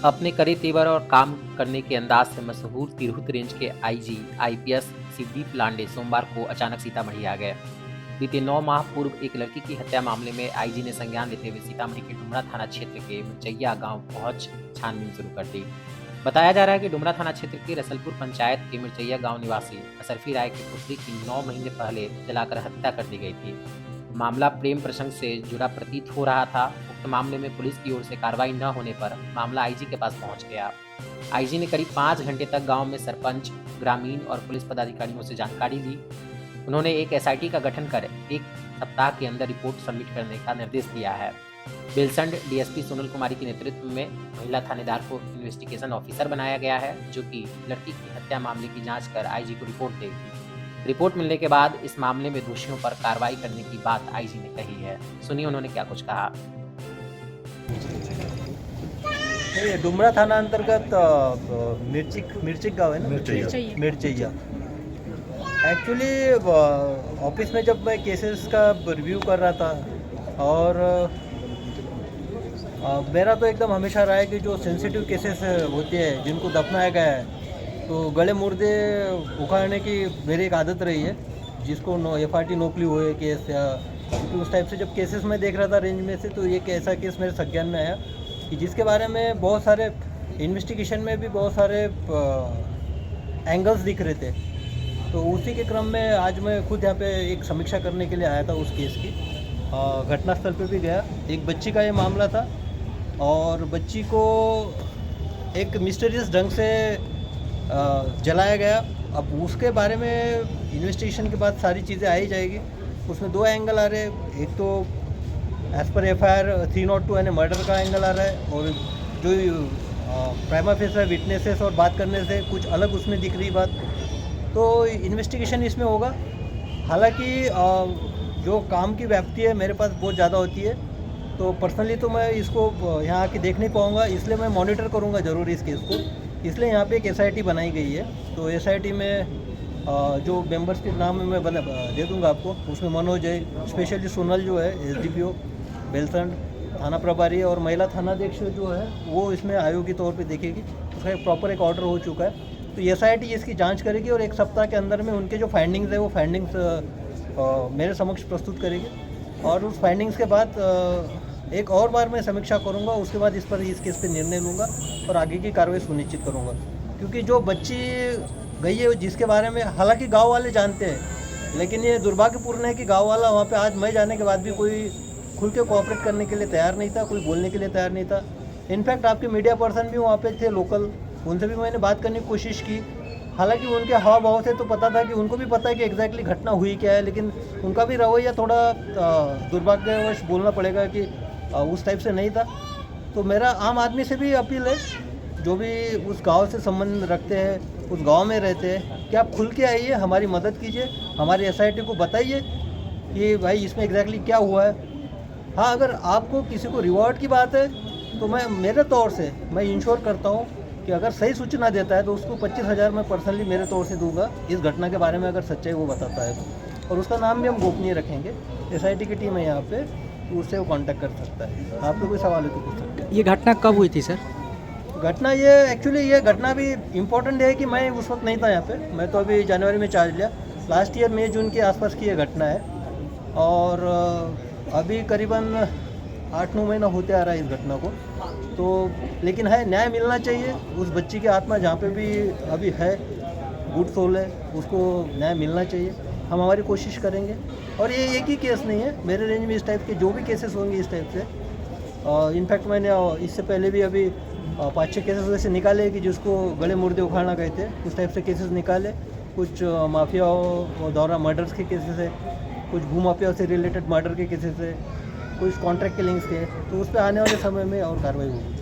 अपने कड़े तेवर और काम करने के अंदाज से मशहूर तिरहुत रेंज के आईजी आईपीएस सिद्दीप लांडे सोमवार को अचानक सीतामढ़ी आ गए। बीते 9 माह पूर्व एक लड़की की हत्या मामले में आईजी ने संज्ञान लेते हुए सीतामढ़ी के डुमरा थाना क्षेत्र के मिर्चैया गांव पहुंच छानबीन शुरू कर दी। बताया जा रहा है कि डुमरा थाना क्षेत्र के रसलपुर पंचायत के मिर्चैया गांव निवासी असरफी राय की पुत्री की 9 महीने पहले जलाकर हत्या कर दी गई थी। मामला प्रेम प्रसंग से जुड़ा प्रतीत हो रहा था। उक्त मामले में पुलिस की ओर से कार्रवाई न होने पर मामला आईजी के पास पहुंच गया। आईजी ने करीब 5 घंटे तक गांव में सरपंच, ग्रामीण और पुलिस पदाधिकारियों से जानकारी ली। उन्होंने एक एसआईटी का गठन कर 1 सप्ताह के अंदर रिपोर्ट सबमिट करने का निर्देश दिया है। बेलसंड डीएसपी सोनल कुमारी के नेतृत्व में महिला थानेदार को इन्वेस्टिगेशन ऑफिसर बनाया गया है, जो कि लड़की की हत्या मामले की जांच कर आईजी को रिपोर्ट देगी। रिपोर्ट मिलने के बाद इस मामले में दोषियों पर कार्रवाई करने की बात आईजी ने कही है। सुनिए उन्होंने क्या कुछ कहा। ये डुमरा थाना अंतर्गत मिर्चिक गांव है ना, मिर्चैया। एक्चुअली ऑफिस में जब मैं केसेस का रिव्यू कर रहा था और मेरा तो एकदम हमेशा रहा है कि जो सेंसिटिव केसेस होते हैं जिनको दफनाया गया है तो गले मुर्दे उखाड़ने की मेरी एक आदत रही है, जिसको एफआरटी नोकली हुए केस या तो उस टाइप से जब केसेस में देख रहा था रेंज में से, तो एक ऐसा केस मेरे संज्ञान में आया कि जिसके बारे में बहुत सारे इन्वेस्टिगेशन में भी बहुत सारे एंगल्स दिख रहे थे। तो उसी के क्रम में आज मैं खुद यहाँ पे एक समीक्षा करने के लिए आया था उस केस की। घटनास्थल पे भी गया। एक बच्ची का ये मामला था और बच्ची को एक मिस्टीरियस ढंग से जलाया गया। अब उसके बारे में इन्वेस्टिगेशन के बाद सारी चीज़ें आ ही जाएगी। उसमें 2 एंगल आ रहे हैं। एक तो एज पर एफआईआर 302 यानी मर्डर का एंगल आ रहा है और जो प्राइमा फेसी विटनेसेस और बात करने से कुछ अलग उसमें दिख रही बात। तो इन्वेस्टिगेशन इसमें होगा। हालांकि जो काम की व्याप्ति है मेरे पास बहुत ज़्यादा होती है, तो पर्सनली तो मैं इसको यहाँ आके देख नहीं पाऊँगा, इसलिए मैं मॉनिटर करूँगा ज़रूर इस केस को। इसलिए यहाँ पे एक एसआईटी बनाई गई है। तो एसआईटी में जो मेंबर्स के नाम मैं दे दूँगा आपको। उसमें मनोज है, स्पेशली सोनल जो है एसडीपीओ बेलसंड थाना प्रभारी, और महिला थानाध्यक्ष जो है वो इसमें आयोगी तौर पे देखेगी। उसका एक प्रॉपर एक ऑर्डर हो चुका है। तो एसआईटी इसकी जांच करेगी और 1 सप्ताह के अंदर में उनके जो फाइंडिंग्स है वो फाइंडिंग्स मेरे समक्ष प्रस्तुत करेगी। और उस फाइंडिंग्स के बाद एक और बार मैं समीक्षा करूंगा। उसके बाद इस केस पे निर्णय लूँगा और आगे की कार्रवाई सुनिश्चित करूंगा। क्योंकि जो बच्ची गई है जिसके बारे में हालांकि गांव वाले जानते हैं, लेकिन ये दुर्भाग्यपूर्ण है कि गांव वाला वहाँ पे आज मैं जाने के बाद भी कोई खुल के कोऑपरेट करने के लिए तैयार नहीं था, कोई बोलने के लिए तैयार नहीं था। इनफैक्ट आपके मीडिया पर्सन भी वहाँ पे थे लोकल, उनसे भी मैंने बात करने की कोशिश की। हालांकि उनके हाव भाव से तो पता था कि उनको भी पता है कि एग्जैक्टली घटना हुई क्या है, लेकिन उनका भी रवैया थोड़ा दुर्भाग्यवश बोलना पड़ेगा कि उस टाइप से नहीं था। तो मेरा आम आदमी से भी अपील है, जो भी उस गांव से संबंध रखते हैं, उस गांव में रहते हैं, कि आप खुल के आइए, हमारी मदद कीजिए, हमारी एसआईटी को बताइए कि भाई इसमें एग्जैक्टली क्या हुआ है। हाँ, अगर आपको किसी को रिवॉर्ड की बात है तो मैं मेरे तौर से मैं इंश्योर करता हूँ कि अगर सही सूचना देता है तो उसको 25,000 मैं पर्सनली मेरे तौर से दूंगा, इस घटना के बारे में अगर सच्चाई वो बताता है तो। और उसका नाम भी हम गोपनीय रखेंगे। एसआईटी की टीम है यहाँ पे, तो उससे वो कांटेक्ट कर सकता है। आपको कोई सवाल है तो पूछ सकते हैं। ये घटना कब हुई थी सर? घटना ये एक्चुअली ये घटना भी इम्पोर्टेंट है कि मैं उस वक्त नहीं था यहाँ पे। मैं तो अभी जनवरी में चार्ज लिया। लास्ट ईयर मई जून के आसपास की ये घटना है और अभी करीबन 8-9 महीना होते आ रहा है इस घटना को। तो लेकिन है, न्याय मिलना चाहिए। उस बच्ची की आत्मा जहाँ पे भी अभी है, गुड सोल है, उसको न्याय मिलना चाहिए। हम हमारी कोशिश करेंगे। और ये एक ही केस नहीं है, मेरे रेंज में इस टाइप के जो भी केसेस होंगे इस टाइप से। इनफैक्ट मैंने इससे पहले भी अभी 5-6 केसेस वैसे निकाले कि जिसको गले मुर्दे उखाड़ना कहते हैं, उस टाइप से केसेस निकाले। कुछ माफिया दौरा मर्डर्स के केसेस है, कुछ भूमाफिया से रिलेटेड मर्डर के केसेस है, कुछ कॉन्ट्रैक्ट के लिंक्स के। तो उस पर आने वाले समय में और कार्रवाई होगी।